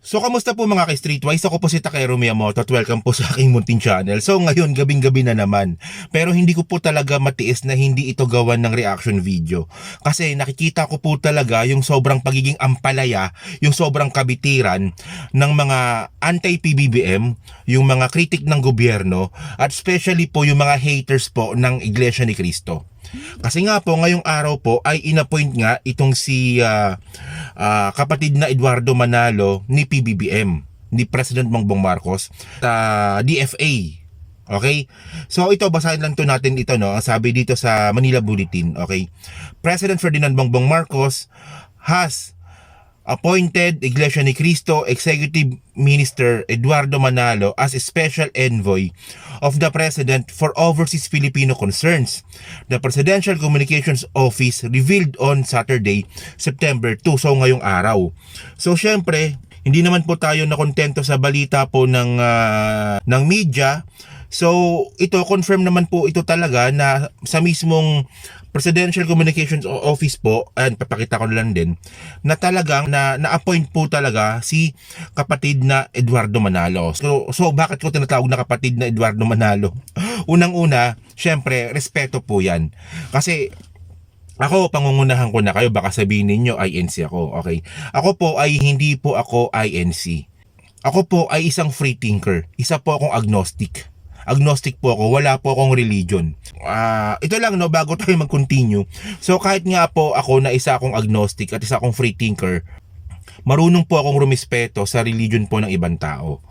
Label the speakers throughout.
Speaker 1: So kamusta po mga ka-Streetwise? Ako po si Takero Miyamoto at welcome po sa aking munting channel. So ngayon gabing-gabi na naman. Pero hindi ko po talaga matiis na hindi ito gawan ng reaction video. Kasi nakikita ko po talaga yung sobrang pagiging ampalaya, yung sobrang kabitiran ng mga anti-PBBM, yung mga kritik ng gobyerno, at especially po yung mga haters po ng Iglesia ni Cristo. Kasi nga po ngayong araw po ay inappoint nga itong si kapatid na Eduardo Manalo ni PBBM, ni President Bongbong Marcos, DFA. Okay? So ito, basahin lang to natin ito, no? Ang sabi dito sa Manila Bulletin, okay? President Ferdinand Bongbong Marcos has appointed Iglesia ni Cristo Executive Minister Eduardo Manalo as a Special Envoy of the President for Overseas Filipino Concerns. The Presidential Communications Office revealed on Saturday, September 2, so ngayong araw. So syempre, hindi naman po tayo nakontento sa balita po ng media. So ito, confirm naman po ito talaga na sa mismong Presidential Communications Office po, and papakita ko lang din, na talagang na-appoint po talaga si kapatid na Eduardo Manalo. So bakit ko tinatawag na kapatid na Eduardo Manalo? Unang-una, syempre, respeto po yan. Kasi ako, pangungunahan ko na kayo, baka sabihin ninyo INC ako, okay? Ako po ay hindi po ako INC. Ako po ay isang free thinker. Isa po akong agnostic. Agnostic po ako, wala po akong religion. Ito lang, no, bago tayo mag-continue. So kahit nga po ako na isa akong agnostic at isa akong free thinker, marunong po akong rumispeto sa religion po ng ibang tao.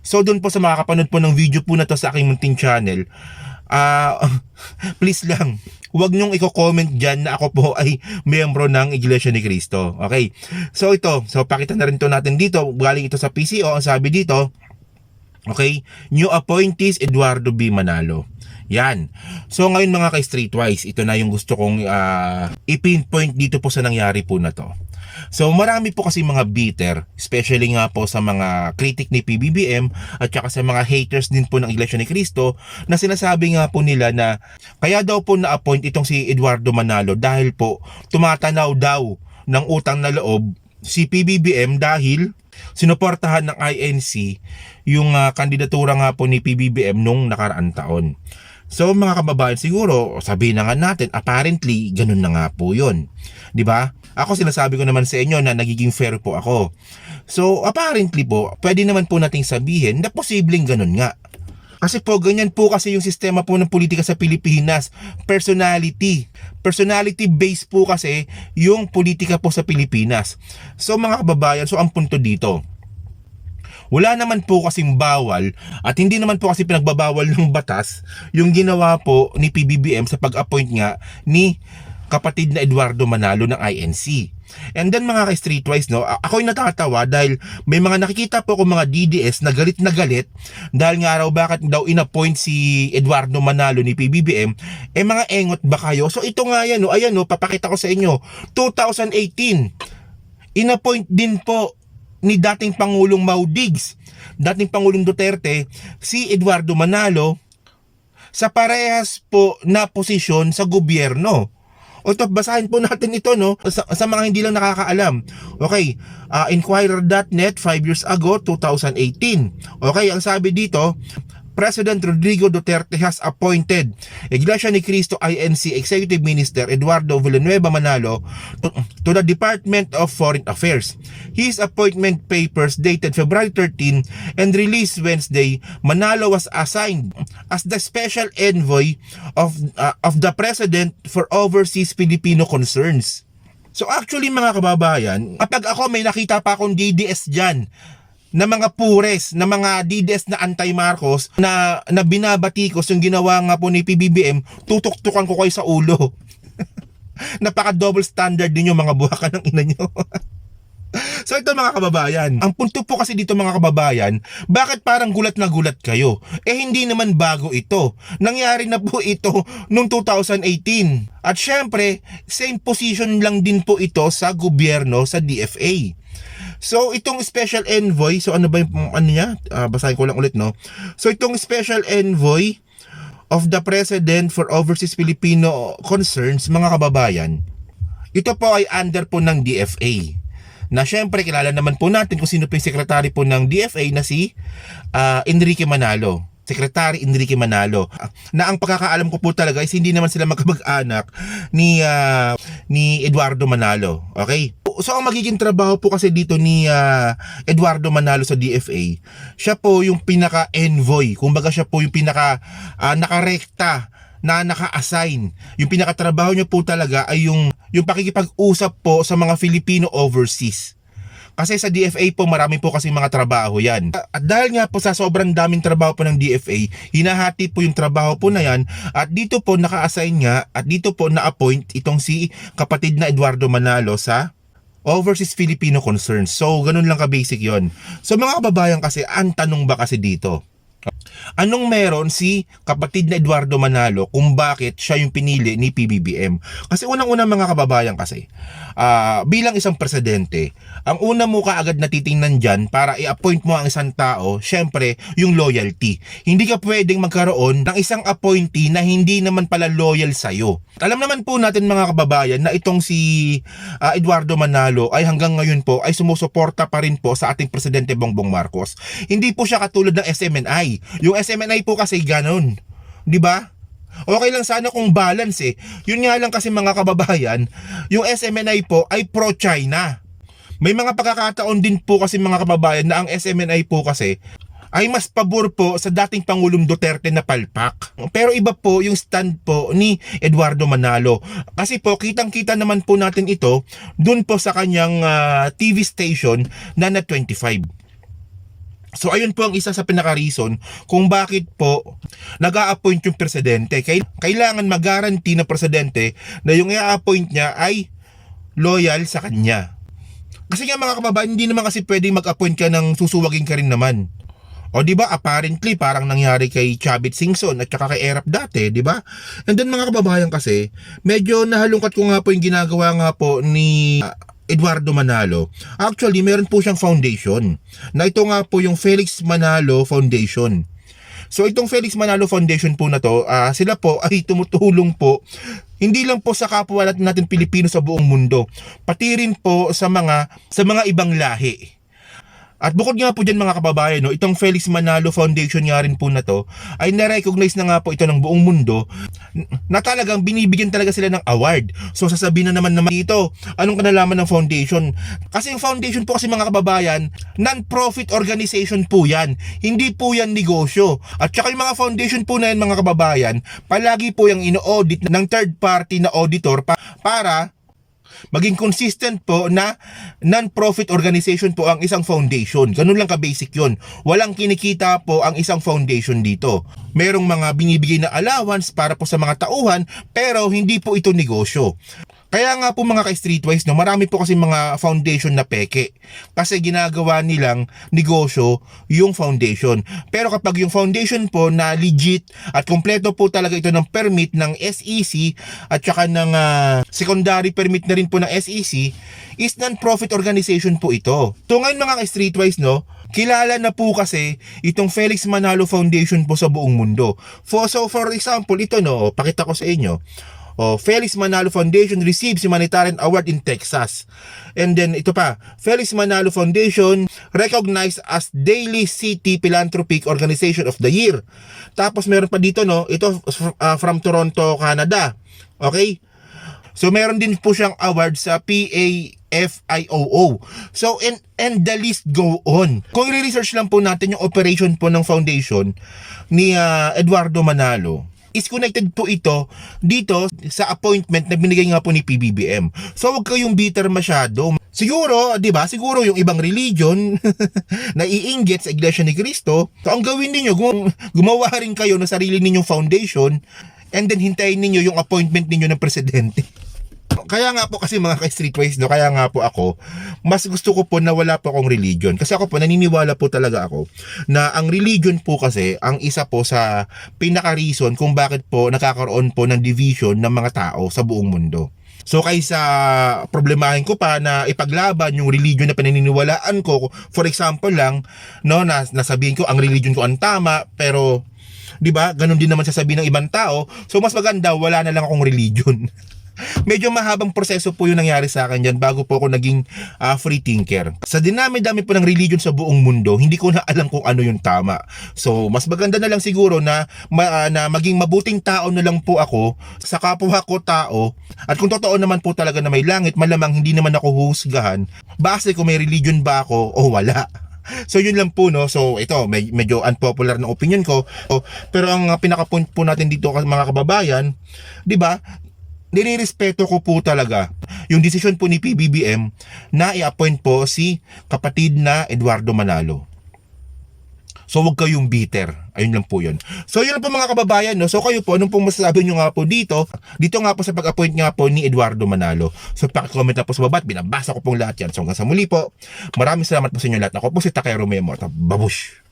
Speaker 1: So doon po sa mga kapanood po ng video po na to sa aking munting channel, please lang, huwag nyong i-comment dyan na ako po ay miyembro ng Iglesia ni Cristo. Okay? So ito, so pakita na rin to natin dito, galing ito sa PCO, ang sabi dito, okay, new appointees Eduardo B. Manalo. Yan. So ngayon mga ka-Streetwise, ito na yung gusto kong i-pinpoint dito po sa nangyari po na to. So marami po kasi mga bitter, especially nga po sa mga kritik ni PBBM at saka sa mga haters din po ng Iglesia ni Cristo, na sinasabi nga po nila na kaya daw po na-appoint itong si Eduardo Manalo dahil po tumatanaw daw ng utang na loob si PBBM dahil sinuportahan ng INC yung kandidatura nga po ni PBBM nung nakaraang taon. So mga kababayan, siguro sabihin na nga natin, apparently ganun na nga po yun, di ba? Ako sinasabi ko naman sa inyo na nagiging fair po ako. So apparently po, pwede naman po nating sabihin na posibleng ganun nga. Kasi po ganyan po kasi yung sistema po ng politika sa Pilipinas. Personality based po kasi yung politika po sa Pilipinas. So mga kababayan, so ang punto dito, wala naman po kasing bawal at hindi naman po kasi pinagbabawal ng batas yung ginawa po ni PBBM sa pag-appoint nga ni kapatid na Eduardo Manalo ng INC. And then mga ka-Streetwise, no, ako'y natatawa dahil may mga nakikita po ko mga DDS na galit dahil nga raw bakit daw inappoint si Eduardo Manalo ni PBBM, mga engot ba kayo? So ito nga yan, no, ayan, no, papakita ko sa inyo, 2018, inappoint din po ni dating Pangulong Mau Diggs, dating Pangulong Duterte, si Eduardo Manalo sa parehas po na posisyon sa gobyerno. O ito, basahin po natin ito, no, sa mga hindi lang nakakaalam. Okay, Inquirer.net 5 years ago, 2018. Okay, ang sabi dito, President Rodrigo Duterte has appointed Iglesia ni Cristo INC Executive Minister Eduardo Villanueva Manalo to the Department of Foreign Affairs. His appointment papers dated February 13 and released Wednesday. Manalo was assigned as the Special Envoy of the President for Overseas Filipino Concerns. So actually mga kababayan, kapag ako may nakita pa akong DDS dyan, na mga pures, na mga DDS na anti-Marcos na binabatikos yung ginawa nga po ni PBBM, tutuktukan ko kayo sa ulo. Napaka double standard din yung mga buhakan ng ina nyo. So ito mga kababayan, ang punto po kasi dito mga kababayan, bakit parang gulat na gulat kayo? Hindi naman bago ito. Nangyari na po ito noong 2018. At syempre, same position lang din po ito sa gobyerno, sa DFA. So itong special envoy, so ano ba yung niya? Basahin ko lang ulit, no. So itong special envoy of the President for Overseas Filipino Concerns, mga kababayan, ito po ay under po ng DFA. Na syempre kilala naman po natin kung sino po yung secretary po ng DFA na si Enrique Manalo. Secretary Enrique Manalo, na ang pagkakaalam ko po talaga is hindi naman sila magkamag-anak ni Eduardo Manalo. Okay? So ang magiging trabaho po kasi dito ni Eduardo Manalo sa DFA, siya po yung pinaka-envoy, kumbaga siya po yung pinaka nakarekta na naka-assign. Yung pinakatrabaho niya po talaga ay yung pakikipag-usap po sa mga Filipino overseas. Kasi sa DFA po marami po kasi mga trabaho yan. At dahil nga po sa sobrang daming trabaho po ng DFA, hinahati po yung trabaho po na yan at dito po naka-assign nga at dito po na-appoint itong si kapatid na Eduardo Manalo sa Overseas Filipino Concerns. So ganun lang ka-basic yon. So mga kababayan kasi, ang tanong ba kasi dito? Anong meron si kapatid na Eduardo Manalo kung bakit siya yung pinili ni PBBM? Kasi unang-unang mga kababayan kasi, bilang isang presidente, ang una mo kaagad na titingnan dyan para i-appoint mo ang isang tao, syempre, yung loyalty. Hindi ka pwedeng magkaroon ng isang appointee na hindi naman pala loyal sa'yo. Alam naman po natin mga kababayan na itong si Eduardo Manalo ay hanggang ngayon po ay sumusuporta pa rin po sa ating Presidente Bongbong Marcos. Hindi po siya katulad ng SMNI. Yung SMNI po kasi ganun, 'di ba? Okay lang sana kung balance eh. Yun nga lang kasi mga kababayan, yung SMNI po ay pro-China. May mga pagkakataon din po kasi mga kababayan na ang SMNI po kasi ay mas pabor po sa dating Pangulong Duterte na palpak. Pero iba po yung stand po ni Eduardo Manalo. Kasi po kitang-kita naman po natin ito dun po sa kanyang TV station na Net 25. So ayun po ang isa sa pinaka-reason kung bakit po nag-a-appoint yung presidente. Kailangan mag-guarantee na presidente na yung i-appoint niya ay loyal sa kanya. Kasi nga mga kababayan, hindi naman kasi pwedeng mag-appoint ka ng susuwagin ka rin naman. O di ba apparently parang nangyari kay Chavit Singson at saka kay Erap dati, di ba? And then mga kababayan kasi, medyo nahalungkat ko nga po yung ginagawa nga po ni Eduardo Manalo. Actually, meron po siyang foundation na ito nga po yung Felix Manalo Foundation. So itong Felix Manalo Foundation po na to, sila po ay tumutulong po hindi lang po sa kapwa natin Pilipino sa buong mundo, pati rin po sa mga ibang lahi. At bukod nga po dyan mga kababayan, no, itong Felix Manalo Foundation nga rin po na to ay na-recognize na nga po ito ng buong mundo na talagang binibigyan talaga sila ng award. So sasabihin na naman dito, anong kanalaman ng foundation? Kasi yung foundation po kasi mga kababayan, non-profit organization po yan. Hindi po yan negosyo. At saka yung mga foundation po na yan mga kababayan, palagi po yung ino-audit ng third party na auditor para maging consistent po na non-profit organization po ang isang foundation. Ganun lang ka-basic yun. Walang kinikita po ang isang foundation dito. Merong mga binibigay na allowance para po sa mga tauhan, pero hindi po ito negosyo. Kaya nga po mga ka-streetwise, no, marami po kasi mga foundation na peke. Kasi ginagawa nilang negosyo yung foundation. Pero kapag yung foundation po na legit at kompleto po talaga ito ng permit ng SEC at saka ng secondary permit na rin po ng SEC, is non-profit organization po ito. So ngayon mga ka-streetwise, no, kilala na po kasi itong Felix Manalo Foundation po sa buong mundo. So for example, ito no, pakita ko sa inyo. Felix Manalo Foundation receives humanitarian award in Texas. And then ito pa, Felix Manalo Foundation recognized as Daly City Philanthropic Organization of the Year. Tapos meron pa dito no, ito from Toronto, Canada. Okay? So meron din po siyang award sa PAFIOO. So and the list go on. Kung i-research lang po natin yung operation po ng foundation ni Eduardo Manalo, is connected po ito dito sa appointment na binigay nga po ni PBBM. So wag kayong bitter masyado. Siguro, 'di ba? Siguro yung ibang religion na iinggit sa Iglesia ni Cristo, so ang gawin niyo, gumawa rin kayo ng sarili ninyong foundation and then hintayin niyo yung appointment niyo ng presidente. Kaya nga po kasi mga ka-streetwise, no, kaya nga po ako, mas gusto ko po na wala po akong religion. Kasi ako po, naniniwala po talaga ako na ang religion po kasi, ang isa po sa pinaka-reason kung bakit po nakakaroon po ng division ng mga tao sa buong mundo. So kaysa problemahin ko pa na ipaglaban yung religion na pinaniniwalaan ko, for example lang, no, nasabihin ko ang religion ko ang tama, pero 'di ba? Ganun din naman sasabihin ng ibang tao. So mas maganda wala na lang akong religion. Medyo mahabang proseso po yung nangyari sa akin dyan bago po ako naging free thinker. Sa dinami-dami po ng religion sa buong mundo, hindi ko na alam kung ano yung tama. So, mas maganda na lang siguro na, na maging mabuting tao na lang po ako sa kapwa ko tao. At kung totoo naman po talaga na may langit, malamang hindi naman ako huhusgahan base kung may religion ba ako o wala. So yun lang po, no. So ito medyo unpopular na opinion ko. Pero ang pinaka-point po natin dito mga kababayan, 'di ba? Nirerespeto ko po talaga yung desisyon po ni PBBM na i-appoint po si kapatid na Eduardo Manalo. So wag kayong bitter. Ayun lang po yun. So yun lang po mga kababayan, no? So kayo po, anong pong masasabi nyo nga po dito nga po sa pag-appoint nga po ni Eduardo Manalo. So paki-comment na po sa baba at binabasa ko pong lahat yan. So hanggang sa muli po, maraming salamat po sa inyo lahat. Ako po si Takeo Romeo Morta. Babush!